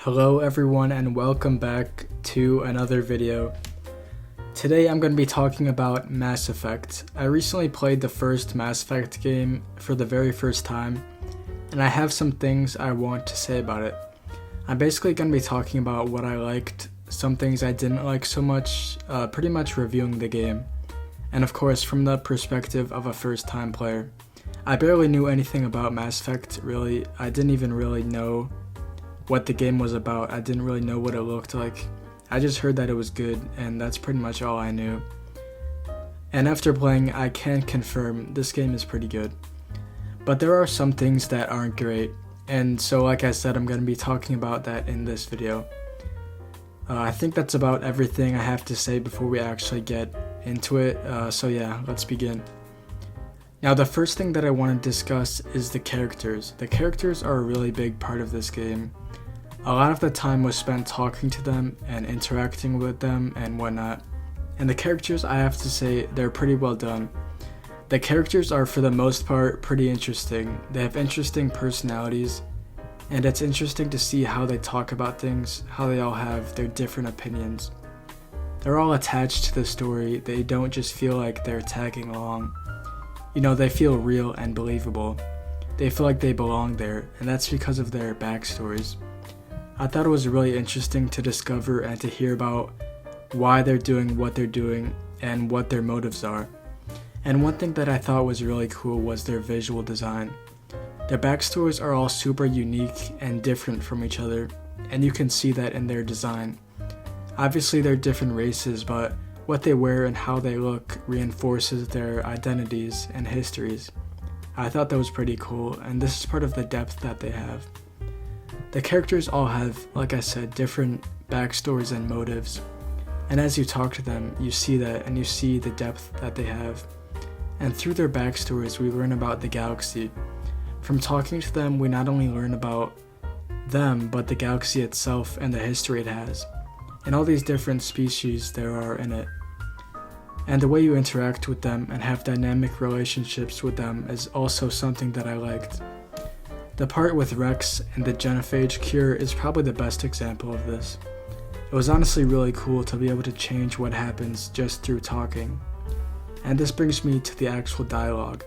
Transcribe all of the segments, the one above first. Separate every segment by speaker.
Speaker 1: Hello everyone and welcome back to another video. Today I'm going to be talking about Mass Effect. I recently played the first Mass Effect game for the very first time, and I have some things I want to say about it. I'm basically going to be talking about what I liked, some things I didn't like so much, pretty much reviewing the game, and of course from the perspective of a first time player. I barely knew anything about Mass Effect, really. I didn't even really know what the game was about. I didn't really know what it looked like. I just heard that it was good, and that's pretty much all I knew. And after playing, I can confirm this game is pretty good. But there are some things that aren't great, and so like I said, I'm going to be talking about that in this video. I think that's about everything I have to say before we actually get into it, so yeah, let's begin. Now the first thing that I want to discuss is the characters. The characters are a really big part of this game. A lot of the time was spent talking to them and interacting with them and whatnot. And the characters, I have to say, they're pretty well done. The characters are for the most part pretty interesting. They have interesting personalities, and it's interesting to see how they talk about things, how they all have their different opinions. They're all attached to the story. They don't just feel like they're tagging along. You know, they feel real and believable. They feel like they belong there, and that's because of their backstories. I thought it was really interesting to discover and to hear about why they're doing what they're doing and what their motives are. And one thing that I thought was really cool was their visual design. Their backstories are all super unique and different from each other, and you can see that in their design. Obviously they're different races, but what they wear and how they look reinforces their identities and histories. I thought that was pretty cool, and this is part of the depth that they have. The characters all have, like I said, different backstories and motives, and as you talk to them, you see that, and you see the depth that they have. And through their backstories, we learn about the galaxy. From talking to them, we not only learn about them, but the galaxy itself and the history it has, and all these different species there are in it. And the way you interact with them and have dynamic relationships with them is also something that I liked. The part with Rex and the genophage cure is probably the best example of this. It was honestly really cool to be able to change what happens just through talking. And this brings me to the actual dialogue.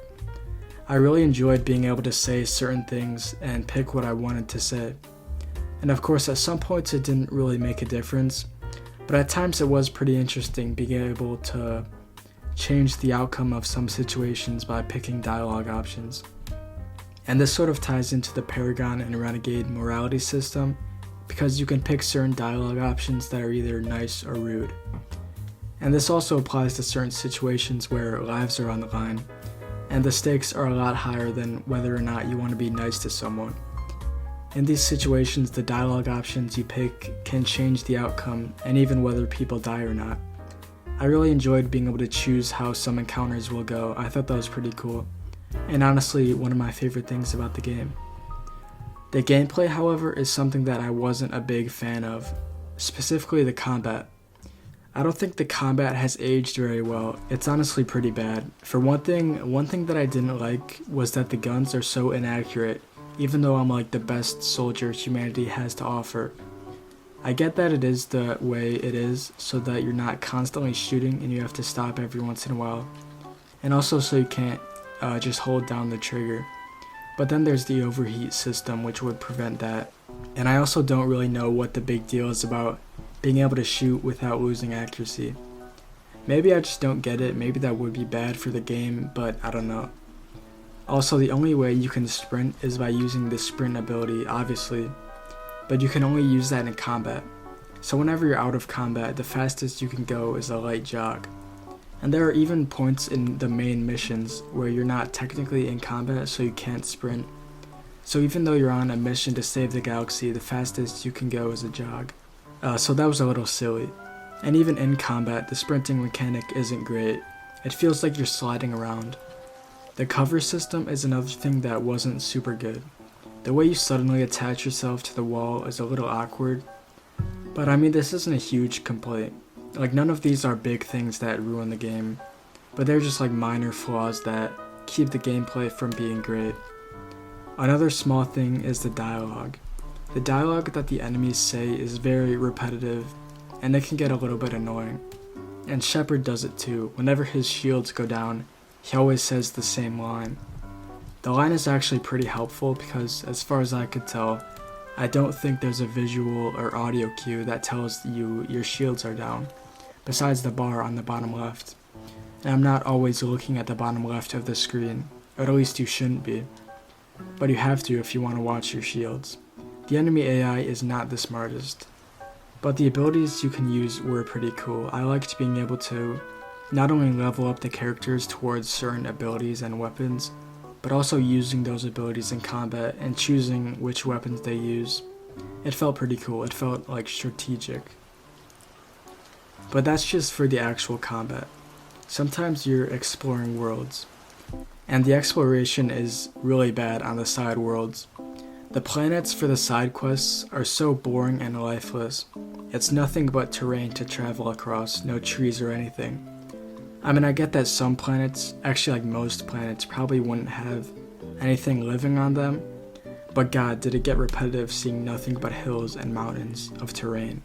Speaker 1: I really enjoyed being able to say certain things and pick what I wanted to say. And of course at some points it didn't really make a difference, but at times it was pretty interesting being able to change the outcome of some situations by picking dialogue options. And this sort of ties into the Paragon and Renegade morality system, because you can pick certain dialogue options that are either nice or rude. And this also applies to certain situations where lives are on the line, and the stakes are a lot higher than whether or not you want to be nice to someone. In these situations, the dialogue options you pick can change the outcome and even whether people die or not. I really enjoyed being able to choose how some encounters will go. I thought that was pretty cool, and honestly one of my favorite things about the game. The gameplay, however, is something that I wasn't a big fan of, specifically the combat. I don't think the combat has aged very well. It's honestly pretty bad. For one thing that I didn't like was that the guns are so inaccurate, even though I'm like the best soldier humanity has to offer. I get that it is the way it is, so that you're not constantly shooting and you have to stop every once in a while, and also so you can't just hold down the trigger. But then there's the overheat system, which would prevent that. And I also don't really know what the big deal is about being able to shoot without losing accuracy. Maybe I just don't get it. Maybe that would be bad for the game, but I don't know. Also, the only way you can sprint is by using the sprint ability, obviously, but you can only use that in combat. So whenever you're out of combat, the fastest you can go is a light jog. And there are even points in the main missions where you're not technically in combat, so you can't sprint. So even though you're on a mission to save the galaxy, the fastest you can go is a jog. So that was a little silly. And even in combat, the sprinting mechanic isn't great. It feels like you're sliding around. The cover system is another thing that wasn't super good. The way you suddenly attach yourself to the wall is a little awkward. But I mean, this isn't a huge complaint. Like, none of these are big things that ruin the game, but they're just like minor flaws that keep the gameplay from being great. Another small thing is the dialogue. The dialogue that the enemies say is very repetitive, and it can get a little bit annoying. And Shepard does it too. Whenever his shields go down, he always says the same line. The line is actually pretty helpful because, as far as I could tell, I don't think there's a visual or audio cue that tells you your shields are down, besides the bar on the bottom left. And I'm not always looking at the bottom left of the screen, or at least you shouldn't be. But you have to if you want to watch your shields. The enemy AI is not the smartest, but the abilities you can use were pretty cool. I liked being able to not only level up the characters towards certain abilities and weapons, but also using those abilities in combat and choosing which weapons they use. It felt pretty cool. It felt like strategic. But that's just for the actual combat. Sometimes you're exploring worlds, and the exploration is really bad on the side worlds. The planets for the side quests are so boring and lifeless. It's nothing but terrain to travel across, no trees or anything. I mean, I get that some planets, actually like most planets, probably wouldn't have anything living on them, but god, did it get repetitive seeing nothing but hills and mountains of terrain.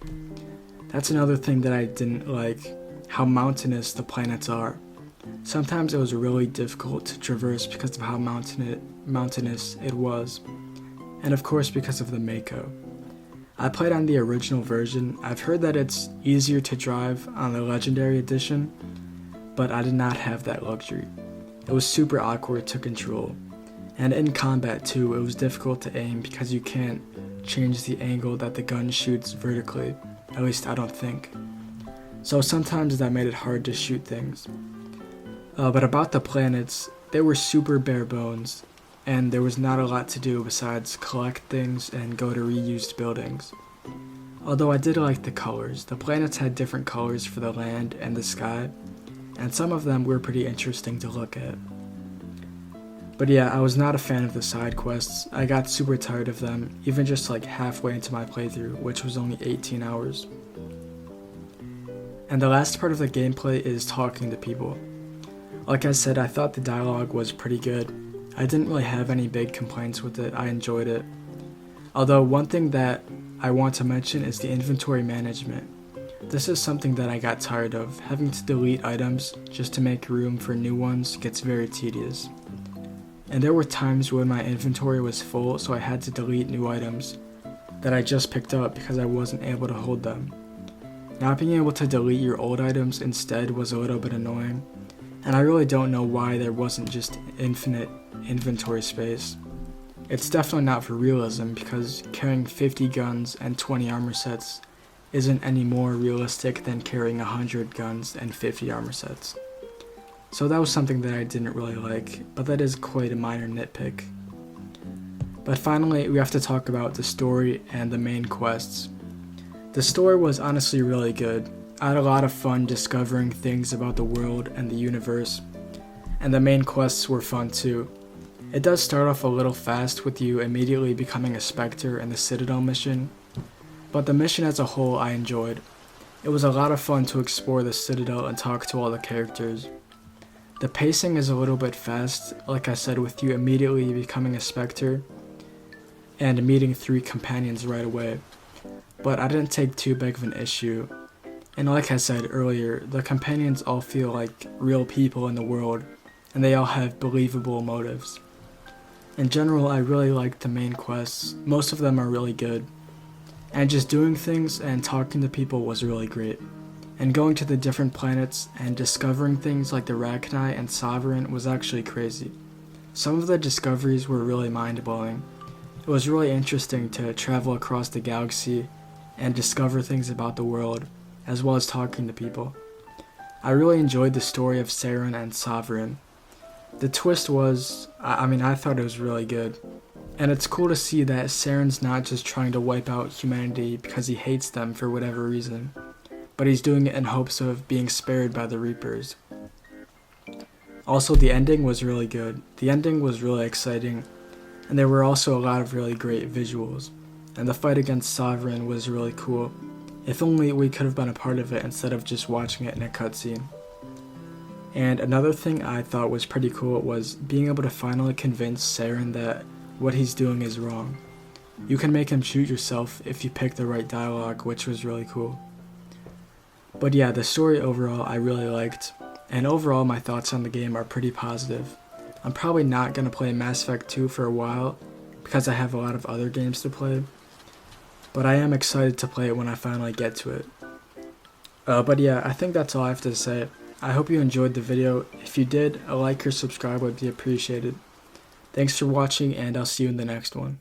Speaker 1: That's another thing that I didn't like, how mountainous the planets are. Sometimes it was really difficult to traverse because of how mountainous it was, and of course because of the Mako. I played on the original version. I've heard that it's easier to drive on the Legendary Edition, but I did not have that luxury. It was super awkward to control, and in combat too, it was difficult to aim because you can't change the angle that the gun shoots vertically, at least I don't think. So sometimes that made it hard to shoot things. But about the planets, they were super bare bones, and there was not a lot to do besides collect things and go to reused buildings. Although I did like the colors. The planets had different colors for the land and the sky, and some of them were pretty interesting to look at. But yeah, I was not a fan of the side quests. I got super tired of them, even just like halfway into my playthrough, which was only 18 hours. And the last part of the gameplay is talking to people. Like I said, I thought the dialogue was pretty good. I didn't really have any big complaints with it. I enjoyed it. Although one thing that I want to mention is the inventory management. This is something that I got tired of. Having to delete items just to make room for new ones gets very tedious. And there were times when my inventory was full, so I had to delete new items that I just picked up because I wasn't able to hold them. Not being able to delete your old items instead was a little bit annoying, and I really don't know why there wasn't just infinite inventory space. It's definitely not for realism because carrying 50 guns and 20 armor sets isn't any more realistic than carrying 100 guns and 50 armor sets. So that was something that I didn't really like, but that is quite a minor nitpick. But finally, we have to talk about the story and the main quests. The story was honestly really good. I had a lot of fun discovering things about the world and the universe, and the main quests were fun too. It does start off a little fast with you immediately becoming a Spectre in the Citadel mission, but the mission as a whole I enjoyed. It was a lot of fun to explore the Citadel and talk to all the characters. The pacing is a little bit fast, like I said, with you immediately becoming a Spectre and meeting 3 companions right away, but I didn't take too big of an issue. And like I said earlier, the companions all feel like real people in the world, and they all have believable motives. In general, I really liked the main quests. Most of them are really good. And just doing things and talking to people was really great. And going to the different planets and discovering things like the Rachni and Sovereign was actually crazy. Some of the discoveries were really mind-blowing. It was really interesting to travel across the galaxy and discover things about the world, as well as talking to people. I really enjoyed the story of Saren and Sovereign. The twist was, I thought it was really good. And it's cool to see that Saren's not just trying to wipe out humanity because he hates them for whatever reason, but he's doing it in hopes of being spared by the Reapers. Also, the ending was really good. The ending was really exciting, and there were also a lot of really great visuals. And the fight against Sovereign was really cool. If only we could have been a part of it instead of just watching it in a cutscene. And another thing I thought was pretty cool was being able to finally convince Saren that what he's doing is wrong. You can make him shoot yourself if you pick the right dialogue, which was really cool. But yeah, the story overall I really liked, and overall my thoughts on the game are pretty positive. I'm probably not going to play Mass Effect 2 for a while because I have a lot of other games to play, but I am excited to play it when I finally get to it. But yeah, I think that's all I have to say. I hope you enjoyed the video. If you did, a like or subscribe would be appreciated. Thanks for watching, and I'll see you in the next one.